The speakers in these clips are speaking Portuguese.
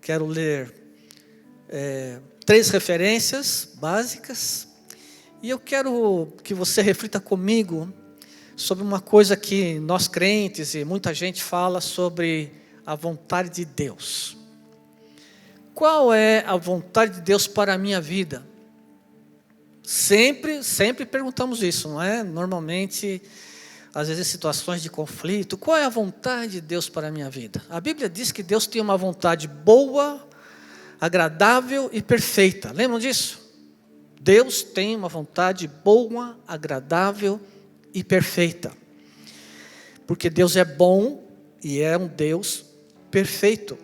Quero ler 3 referências básicas. E eu quero que você reflita comigo sobre uma coisa que nós crentes e muita gente fala sobre a vontade de Deus. Qual é a vontade de Deus para a minha vida? Sempre perguntamos isso, não é? Normalmente, às vezes em situações de conflito, qual é a vontade de Deus para a minha vida? A Bíblia diz que Deus tem uma vontade boa, agradável e perfeita. Lembram disso? Deus tem uma vontade boa, agradável e perfeita. Porque Deus é bom e é um Deus perfeito.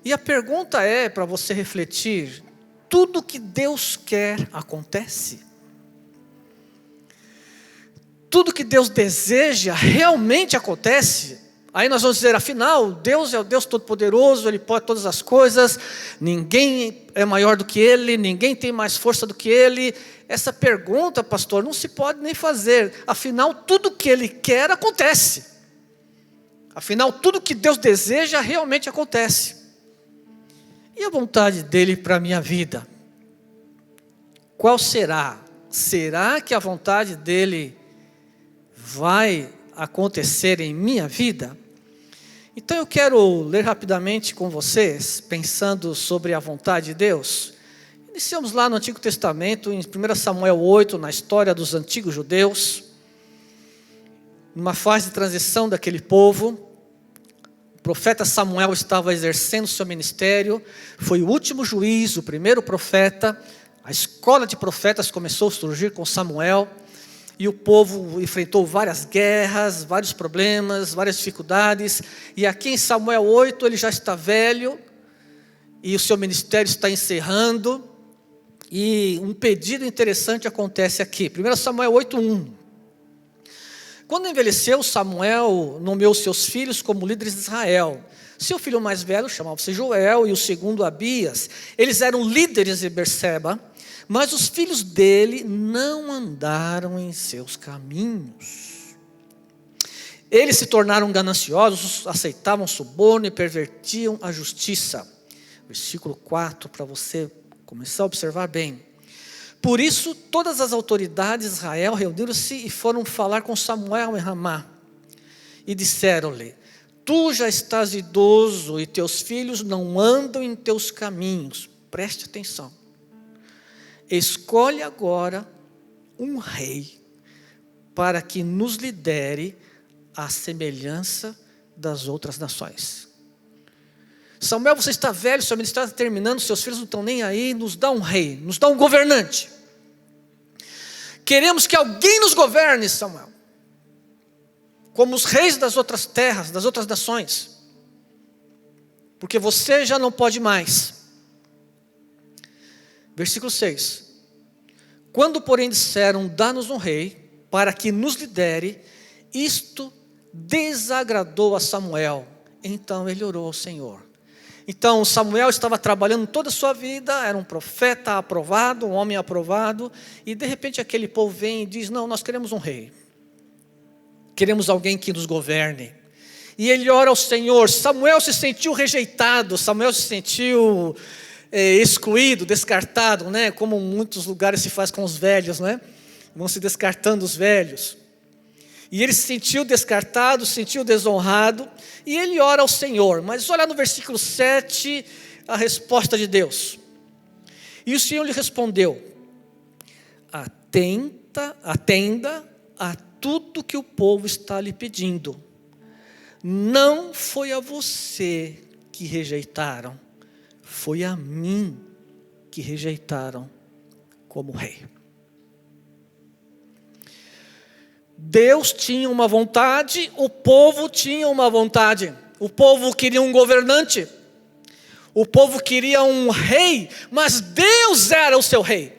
E a pergunta é para você refletir: tudo que Deus quer acontece? Tudo que Deus deseja realmente acontece? Aí nós vamos dizer, afinal, Deus é o Deus Todo-Poderoso, Ele pode todas as coisas, ninguém é maior do que Ele, ninguém tem mais força do que Ele. Essa pergunta, pastor, não se pode nem fazer. Afinal, tudo que Ele quer acontece. Afinal, tudo que Deus deseja realmente acontece. E a vontade dEle para a minha vida? Qual será? Será que a vontade dEle vai acontecer em minha vida? Então eu quero ler rapidamente com vocês, pensando sobre a vontade de Deus. Iniciamos lá no Antigo Testamento, em 1 Samuel 8, na história dos antigos judeus, numa fase de transição daquele povo. O profeta Samuel estava exercendo seu ministério, foi o último juiz, o primeiro profeta. A escola de profetas começou a surgir com Samuel, e o povo enfrentou várias guerras, vários problemas, várias dificuldades. E aqui em Samuel 8 ele já está velho, e o seu ministério está encerrando. E um pedido interessante acontece aqui, 1 Samuel 8:1. Quando envelheceu, Samuel nomeou seus filhos como líderes de Israel. Seu filho mais velho chamava-se Joel e o segundo Abias. Eles eram líderes de Berseba, mas os filhos dele não andaram em seus caminhos. Eles se tornaram gananciosos, aceitavam suborno e pervertiam a justiça. Versículo 4, para você começar a observar bem. Por isso, todas as autoridades de Israel reuniram-se e foram falar com Samuel em Ramá. E disseram-lhe: tu já estás idoso e teus filhos não andam em teus caminhos. Preste atenção. Escolhe agora um rei para que nos lidere à semelhança das outras nações. Samuel, você está velho, seu ministério está terminando, seus filhos não estão nem aí, nos dá um rei, nos dá um governante. Queremos que alguém nos governe, Samuel, como os reis das outras terras, das outras nações, porque você já não pode mais. Versículo 6. Quando, porém, disseram: dá-nos um rei para que nos lidere, isto desagradou a Samuel. Então ele orou ao Senhor. Então Samuel estava trabalhando toda a sua vida, era um profeta aprovado, um homem aprovado, e de repente aquele povo vem e diz: não, nós queremos um rei, queremos alguém que nos governe. E ele ora ao Senhor. Samuel se sentiu rejeitado, Samuel se sentiu excluído, descartado, né? Como em muitos lugares se faz com os velhos, né? Vão se descartando os velhos. E ele se sentiu descartado, se sentiu desonrado, e ele ora ao Senhor. Mas olha no versículo 7, a resposta de Deus. E o Senhor lhe respondeu: atenda a tudo que o povo está lhe pedindo. Não foi a você que rejeitaram, foi a mim que rejeitaram como rei. Deus tinha uma vontade, o povo tinha uma vontade. O povo queria um governante, o povo queria um rei, mas Deus era o seu rei.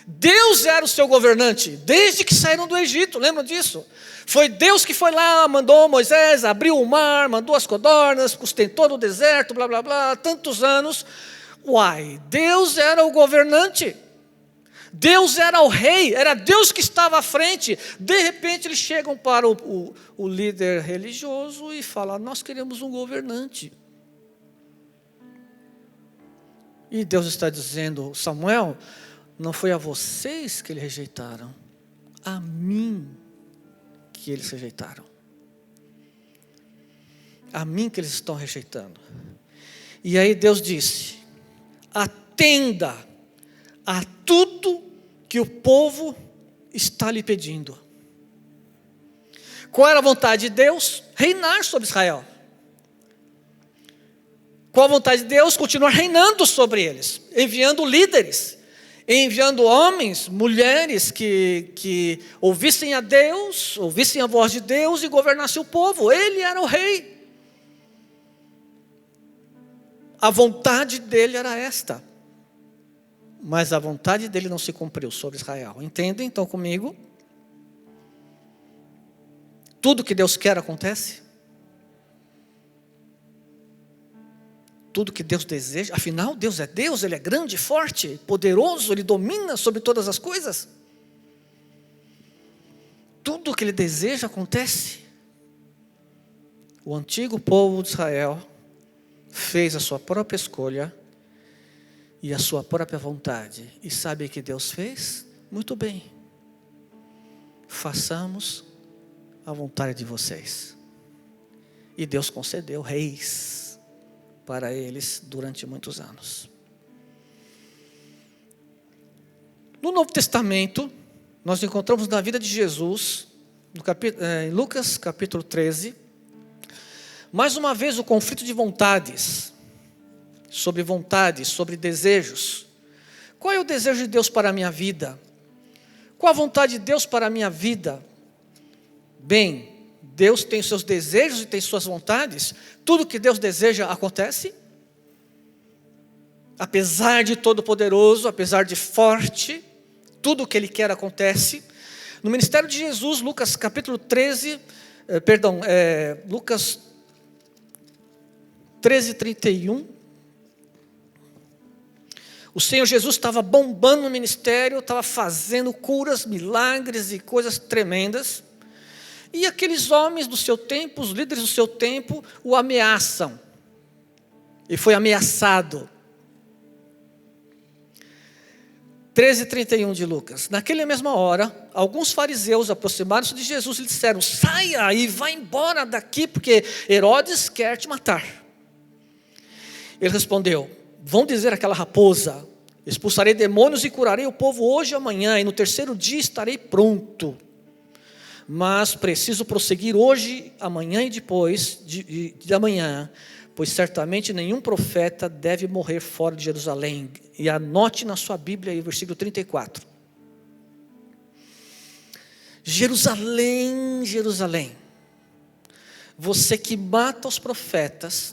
Deus era o seu governante, desde que saíram do Egito, lembram disso? Foi Deus que foi lá, mandou Moisés, abriu o mar, mandou as codornas, sustentou no deserto, blá blá blá, tantos anos. Deus era o governante. Deus era o rei, era Deus que estava à frente. De repente eles chegam para o líder religioso e falam: nós queremos um governante. E Deus está dizendo: Samuel, não foi a vocês que eles rejeitaram, a mim que eles rejeitaram. A mim que eles estão rejeitando. E aí Deus disse: atenda a tudo que o povo está lhe pedindo. Qual era a vontade de Deus? Reinar sobre Israel. Qual a vontade de Deus? Continuar reinando sobre eles, enviando líderes, enviando homens, mulheres que ouvissem a Deus, ouvissem a voz de Deus e governassem o povo. Ele era o rei. A vontade dele era esta, mas a vontade dele não se cumpriu sobre Israel. Entendem então comigo? Tudo que Deus quer acontece. Tudo que Deus deseja, afinal Deus é Deus, Ele é grande, forte, poderoso, Ele domina sobre todas as coisas. Tudo que Ele deseja acontece. O antigo povo de Israel fez a sua própria escolha e a sua própria vontade. E sabe o que Deus fez? Muito bem. Façamos a vontade de vocês. E Deus concedeu reis para eles durante muitos anos. No Novo Testamento, nós encontramos na vida de Jesus, em Lucas capítulo 13, mais uma vez o conflito de vontades, sobre desejos. Qual é o desejo de Deus para a minha vida? Qual a vontade de Deus para a minha vida? Bem, Deus tem seus desejos e tem suas vontades. Tudo que Deus deseja acontece. Apesar de todo-poderoso, apesar de forte, tudo o que Ele quer acontece. No ministério de Jesus, Lucas capítulo 13, Lucas 13:31. O Senhor Jesus estava bombando no ministério, estava fazendo curas, milagres e coisas tremendas. E aqueles homens do seu tempo, os líderes do seu tempo, o ameaçam. E foi ameaçado. 13:31 de Lucas. Naquela mesma hora, alguns fariseus aproximaram-se de Jesus e lhe disseram: saia e vá embora daqui, porque Herodes quer te matar. Ele respondeu: vão dizer àquela raposa: expulsarei demônios e curarei o povo hoje e amanhã, e no terceiro dia estarei pronto. Mas preciso prosseguir hoje, amanhã e depois de amanhã, pois certamente nenhum profeta deve morrer fora de Jerusalém. E anote na sua Bíblia aí o versículo 34. Jerusalém, Jerusalém, você que mata os profetas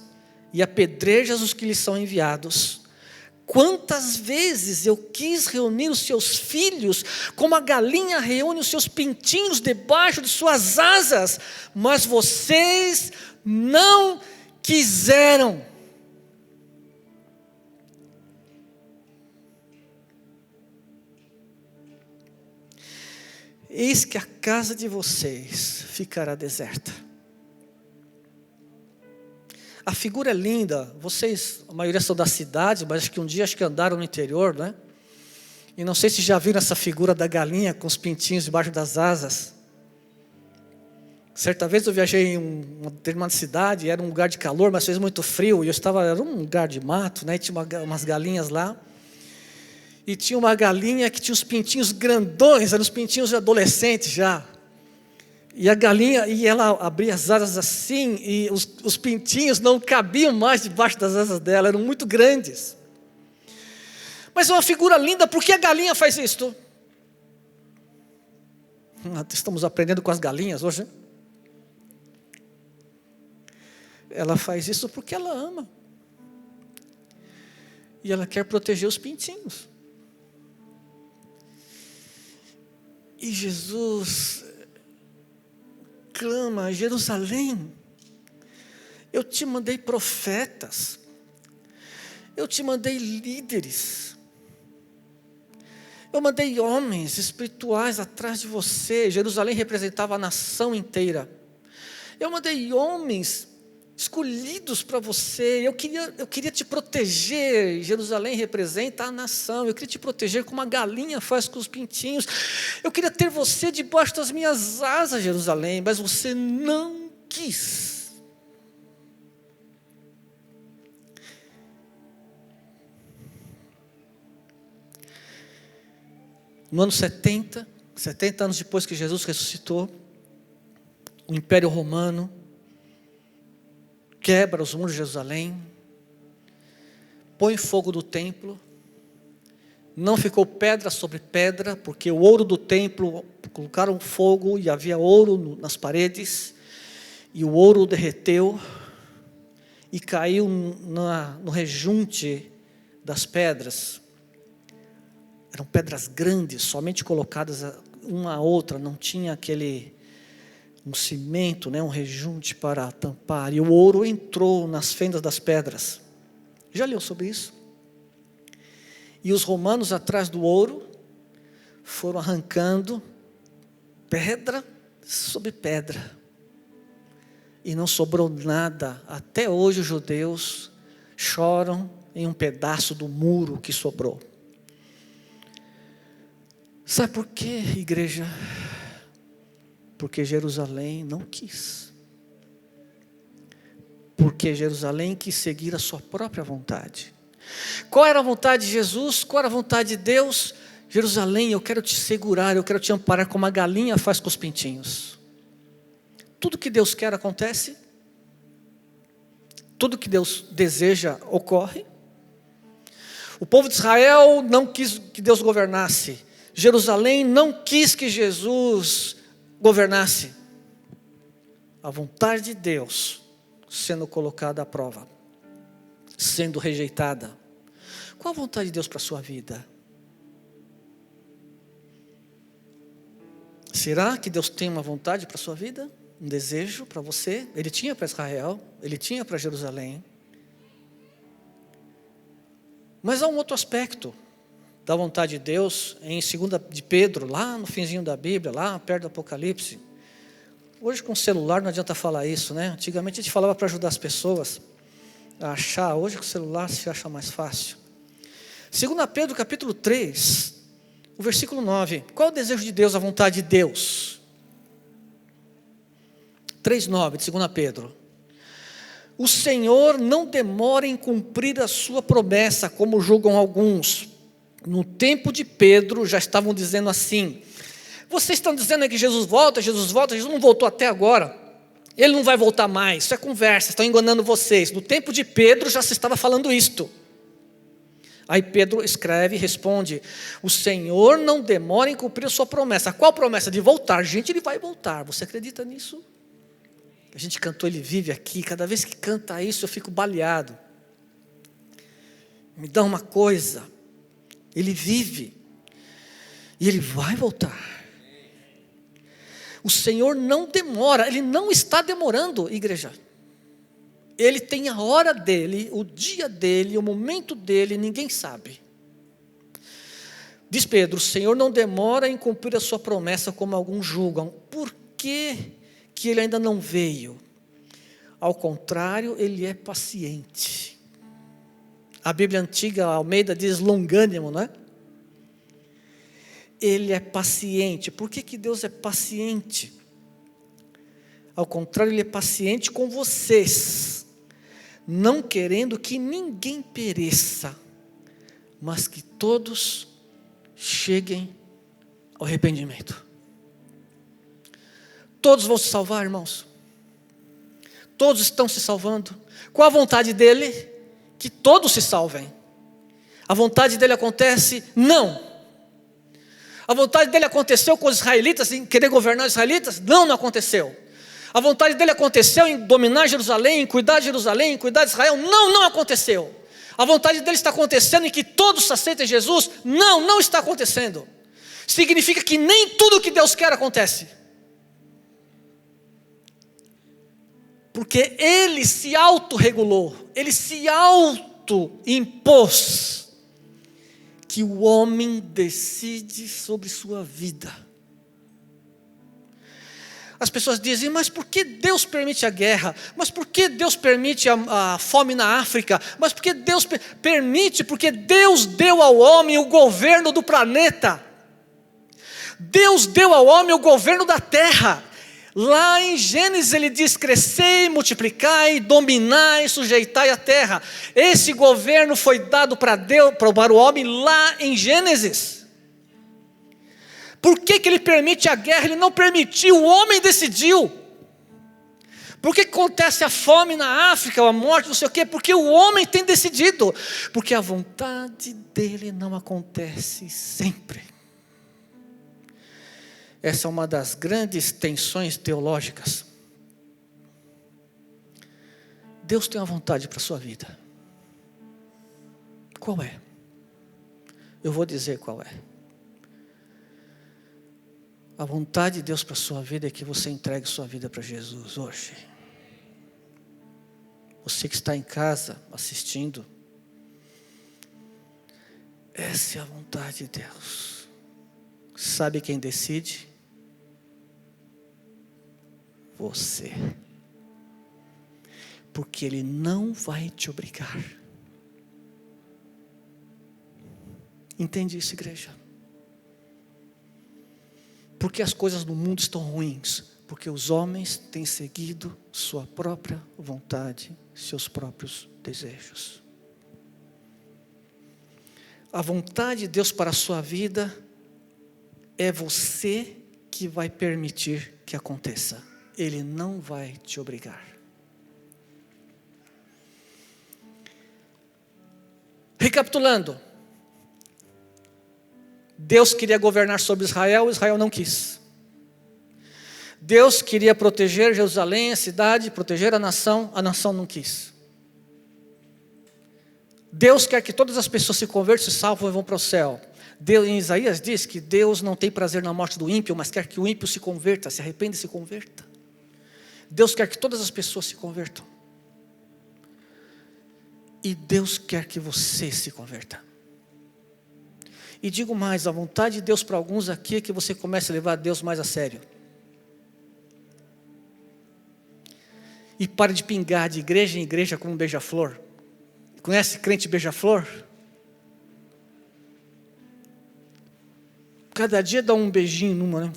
e apedrejas os que lhes são enviados, quantas vezes eu quis reunir os seus filhos, como a galinha reúne os seus pintinhos debaixo de suas asas, mas vocês não quiseram. Eis que a casa de vocês ficará deserta. A figura é linda. Vocês, a maioria são da cidade, mas acho que andaram no interior, né? E não sei se já viram essa figura da galinha com os pintinhos debaixo das asas. Certa vez eu viajei em uma determinada cidade, era um lugar de calor, mas fez muito frio, e era um lugar de mato, né? E tinha umas galinhas lá. E tinha uma galinha que tinha os pintinhos grandões, eram os pintinhos de adolescente já. E a galinha, e ela abria as asas assim, e os pintinhos não cabiam mais debaixo das asas dela, eram muito grandes. Mas é uma figura linda, por que a galinha faz isto? Estamos aprendendo com as galinhas hoje. Ela faz isso porque ela ama. E ela quer proteger os pintinhos. E Jesus clama: Jerusalém, eu te mandei profetas, eu te mandei líderes, eu mandei homens espirituais atrás de você. Jerusalém representava a nação inteira. Eu mandei homens escolhidos para você. Eu queria te proteger. Jerusalém representa a nação. Eu queria te proteger como a galinha faz com os pintinhos. Eu queria ter você debaixo das minhas asas, Jerusalém, mas você não quis. No ano 70 anos depois que Jesus ressuscitou, o Império Romano quebra os muros de Jerusalém, põe fogo do templo, não ficou pedra sobre pedra, porque o ouro do templo, colocaram fogo e havia ouro nas paredes, e o ouro derreteu e caiu no rejunte das pedras. Eram pedras grandes, somente colocadas uma a outra, não tinha um cimento, um rejunte para tampar, e o ouro entrou nas fendas das pedras. Já leu sobre isso? E os romanos atrás do ouro foram arrancando pedra sobre pedra, e não sobrou nada. Até hoje os judeus choram em um pedaço do muro que sobrou. Sabe por quê, igreja? Porque Jerusalém não quis. Porque Jerusalém quis seguir a sua própria vontade. Qual era a vontade de Jesus? Qual era a vontade de Deus? Jerusalém, eu quero te segurar, eu quero te amparar como a galinha faz com os pintinhos. Tudo que Deus quer acontece. Tudo que Deus deseja ocorre. O povo de Israel não quis que Deus governasse. Jerusalém não quis que Jesus governasse. A vontade de Deus sendo colocada à prova, sendo rejeitada. Qual a vontade de Deus para a sua vida? Será que Deus tem uma vontade para a sua vida? Um desejo para você? Ele tinha para Israel, ele tinha para Jerusalém. Mas há um outro aspecto da vontade de Deus, em 2 de Pedro, lá no finzinho da Bíblia, lá perto do Apocalipse. Hoje com o celular não adianta falar isso, né? Antigamente a gente falava para ajudar as pessoas a achar, hoje com o celular se acha mais fácil. 2 Pedro capítulo 3, o versículo 9. Qual é o desejo de Deus, a vontade de Deus? 3,9 de 2 Pedro. O Senhor não demora em cumprir a sua promessa, como julgam alguns. No tempo de Pedro já estavam dizendo assim: vocês estão dizendo que Jesus volta, Jesus não voltou até agora, ele não vai voltar mais, isso é conversa, estão enganando vocês. No tempo de Pedro já se estava falando isto. Aí Pedro escreve e responde: o Senhor não demora em cumprir a sua promessa. Qual promessa? De voltar. Gente, ele vai voltar, você acredita nisso? A gente cantou Ele Vive aqui, cada vez que canta isso eu fico baleado. Me dá uma coisa. Ele vive, e Ele vai voltar. O Senhor não demora, Ele não está demorando, igreja. Ele tem a hora dele, o dia dele, o momento dele, ninguém sabe. Diz Pedro: o Senhor não demora em cumprir a sua promessa, como alguns julgam. Por que Ele ainda não veio? Ao contrário, Ele é paciente. A Bíblia antiga, a Almeida, diz longânimo, não é? Ele é paciente. Por que Deus é paciente? Ao contrário, Ele é paciente com vocês, não querendo que ninguém pereça, mas que todos cheguem ao arrependimento. Todos vão se salvar, irmãos. Todos estão se salvando. Qual a vontade dele? Que todos se salvem. A vontade dele acontece? Não. A vontade dele aconteceu com os israelitas, em querer governar os israelitas? Não, não aconteceu. A vontade dele aconteceu em dominar Jerusalém, em cuidar de Jerusalém, em cuidar de Israel? Não, não aconteceu. A vontade dele está acontecendo em que todos aceitem Jesus? Não, não está acontecendo. Significa que nem tudo que Deus quer acontece. Porque Ele se autorregulou, Ele se autoimpôs, que o homem decide sobre sua vida. As pessoas dizem, mas por que Deus permite a guerra? Mas por que Deus permite a fome na África? Mas por que Deus permite? Porque Deus deu ao homem o governo do planeta. Deus deu ao homem o governo da terra. Lá em Gênesis ele diz, crescei, multiplicai, dominai, sujeitai a terra. Esse governo foi dado para o homem lá em Gênesis. Por que ele permite a guerra? Ele não permitiu, o homem decidiu. Por que acontece a fome na África, a morte, não sei o quê? Porque o homem tem decidido. Porque a vontade dele não acontece sempre. Essa é uma das grandes tensões teológicas. Deus tem uma vontade para a sua vida. Qual é? Eu vou dizer qual é. A vontade de Deus para a sua vida é que você entregue sua vida para Jesus hoje. Você que está em casa assistindo, essa é a vontade de Deus. Sabe quem decide? Você. Porque Ele não vai te obrigar. Entende isso, igreja? Porque as coisas no mundo estão ruins? Porque os homens têm seguido sua própria vontade, seus próprios desejos. A vontade de Deus para a sua vida é você que vai permitir que aconteça. Ele não vai te obrigar. Recapitulando. Deus queria governar sobre Israel, Israel não quis. Deus queria proteger Jerusalém, a cidade, proteger a nação não quis. Deus quer que todas as pessoas se convertam, se salvam e vão para o céu. Deus, em Isaías diz que Deus não tem prazer na morte do ímpio, mas quer que o ímpio se converta, se arrependa e se converta. Deus quer que todas as pessoas se convertam. E Deus quer que você se converta. E digo mais, a vontade de Deus para alguns aqui é que você comece a levar Deus mais a sério. E pare de pingar de igreja em igreja como um beija-flor. Conhece crente beija-flor? Cada dia dá um beijinho numa, né?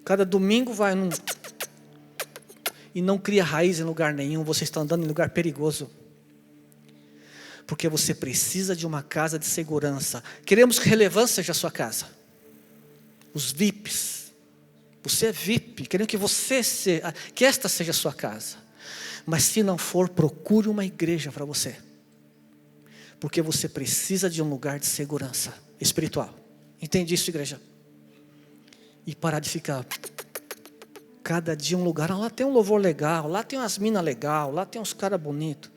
Cada domingo vai num... E não cria raiz em lugar nenhum. Você está andando em lugar perigoso. Porque você precisa de uma casa de segurança. Queremos que relevância seja a sua casa. Os VIPs. Você é VIP. Queremos que esta seja a sua casa. Mas se não for, procure uma igreja para você. Porque você precisa de um lugar de segurança espiritual. Entende isso, igreja? E parar de ficar... Cada dia um lugar. Lá tem um louvor legal. Lá tem umas minas legais. Lá tem uns caras bonitos.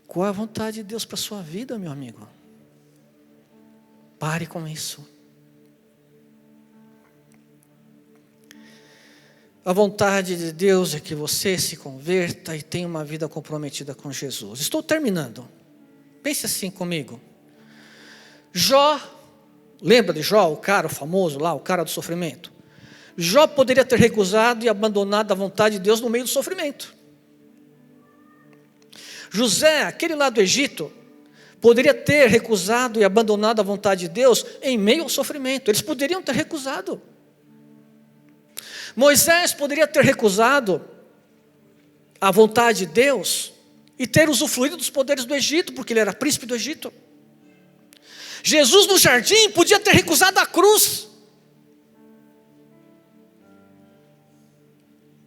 Qual é a vontade de Deus para a sua vida, meu amigo? Pare com isso. A vontade de Deus é que você se converta e tenha uma vida comprometida com Jesus. Estou terminando. Pense assim comigo. Jó, lembra de Jó, o cara famoso lá, o cara do sofrimento? Jó poderia ter recusado e abandonado a vontade de Deus no meio do sofrimento. José, aquele lá do Egito, poderia ter recusado e abandonado a vontade de Deus em meio ao sofrimento. Eles poderiam ter recusado. Moisés poderia ter recusado a vontade de Deus e ter usufruído dos poderes do Egito, porque ele era príncipe do Egito. Jesus no jardim podia ter recusado a cruz,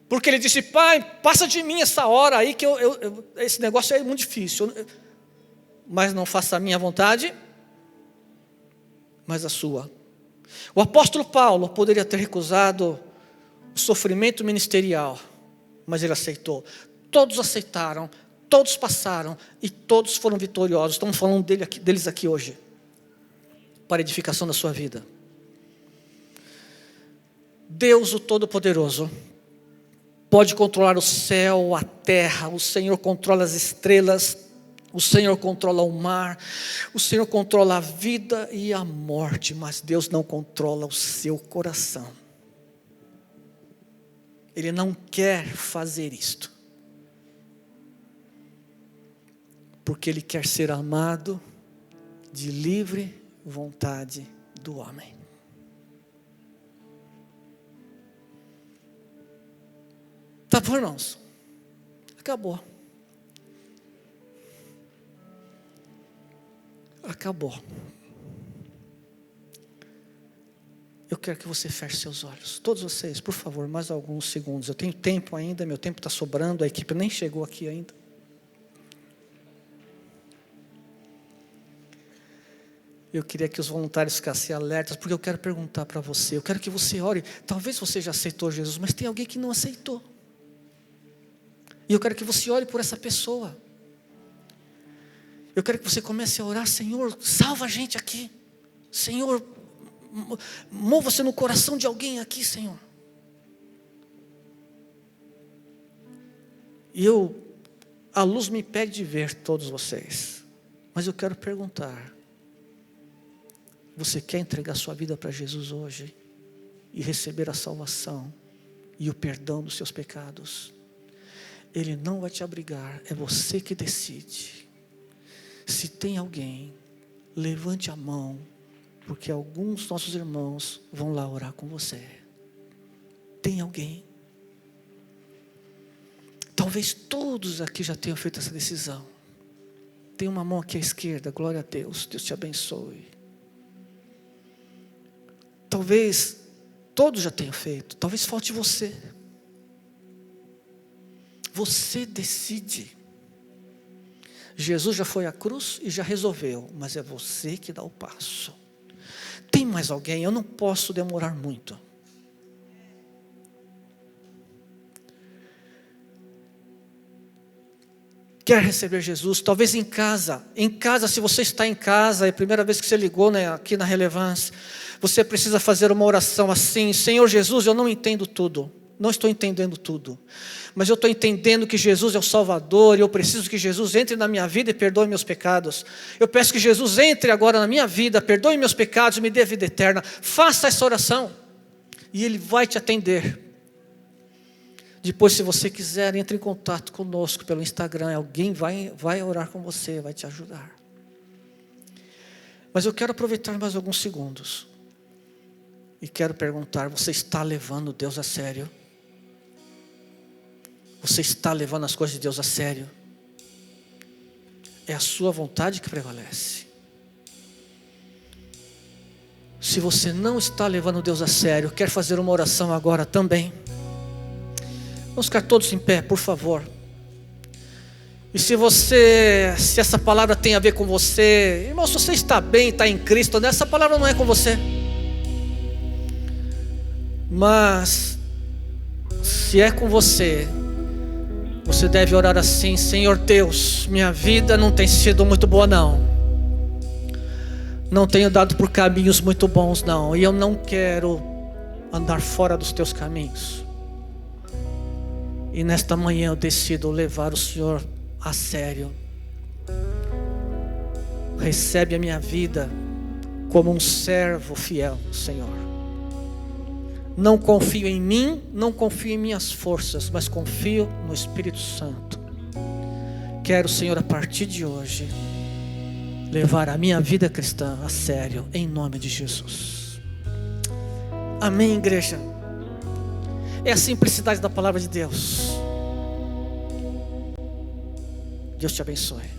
porque ele disse: Pai, passa de mim essa hora aí, que esse negócio é muito difícil. Mas não faça a minha vontade, mas a sua. O apóstolo Paulo poderia ter recusado o sofrimento ministerial, mas ele aceitou. Todos aceitaram, todos passaram e todos foram vitoriosos. Estamos falando deles aqui hoje, para a edificação da sua vida. Deus, o Todo-Poderoso, pode controlar o céu, a terra. O Senhor controla as estrelas, o Senhor controla o mar, o Senhor controla a vida e a morte, mas Deus não controla o seu coração. Ele não quer fazer isto. Porque Ele quer ser amado de livre vontade do homem. Tá bom, irmãos? Acabou. Acabou. Eu quero que você feche seus olhos. Todos vocês, por favor, mais alguns segundos. Eu tenho tempo ainda, meu tempo está sobrando, a equipe nem chegou aqui ainda. Eu queria que os voluntários ficassem alertas, porque eu quero perguntar para você. Eu quero que você ore. Talvez você já aceitou Jesus, mas tem alguém que não aceitou. E eu quero que você ore por essa pessoa. Eu quero que você comece a orar: Senhor, salva a gente aqui. Senhor, mova-se no coração de alguém aqui, Senhor. E a luz me impede de ver todos vocês. Mas eu quero perguntar: você quer entregar sua vida para Jesus hoje? E receber a salvação e o perdão dos seus pecados? Ele não vai te abrigar, é você que decide. Se tem alguém, levante a mão, porque alguns dos nossos irmãos vão lá orar com você. Tem alguém? Talvez todos aqui já tenham feito essa decisão. Tem uma mão aqui à esquerda, glória a Deus, Deus te abençoe. Talvez todos já tenham feito, talvez falte você. Você decide. Jesus já foi à cruz e já resolveu, mas é você que dá o passo. Tem mais alguém? Eu não posso demorar muito. Quer receber Jesus? Talvez em casa, se você está em casa, é a primeira vez que você ligou, né, aqui na Relevância, você precisa fazer uma oração assim: Senhor Jesus, eu não entendo tudo. Não estou entendendo tudo, mas eu estou entendendo que Jesus é o Salvador, e eu preciso que Jesus entre na minha vida e perdoe meus pecados. Eu peço que Jesus entre agora na minha vida, perdoe meus pecados e me dê vida eterna. Faça essa oração, e Ele vai te atender. Depois, se você quiser, entre em contato conosco pelo Instagram, alguém vai orar com você, vai te ajudar. Mas eu quero aproveitar mais alguns segundos, e quero perguntar: você está levando Deus a sério? Você está levando as coisas de Deus a sério? É a sua vontade que prevalece. Se você não está levando Deus a sério, quer fazer uma oração agora também. Vamos ficar todos em pé, por favor. E se essa palavra tem a ver com você, irmão, se você está bem, está em Cristo, essa palavra não é com você. Mas se é com você, você deve orar assim: Senhor Deus, minha vida não tem sido muito boa não. Não tenho dado por caminhos muito bons não. E eu não quero andar fora dos teus caminhos. E nesta manhã eu decido levar o Senhor a sério. Recebe a minha vida como um servo fiel, Senhor. Não confio em mim, não confio em minhas forças, mas confio no Espírito Santo. Quero, Senhor, a partir de hoje, levar a minha vida cristã a sério, em nome de Jesus. Amém, igreja? É a simplicidade da palavra de Deus. Deus te abençoe.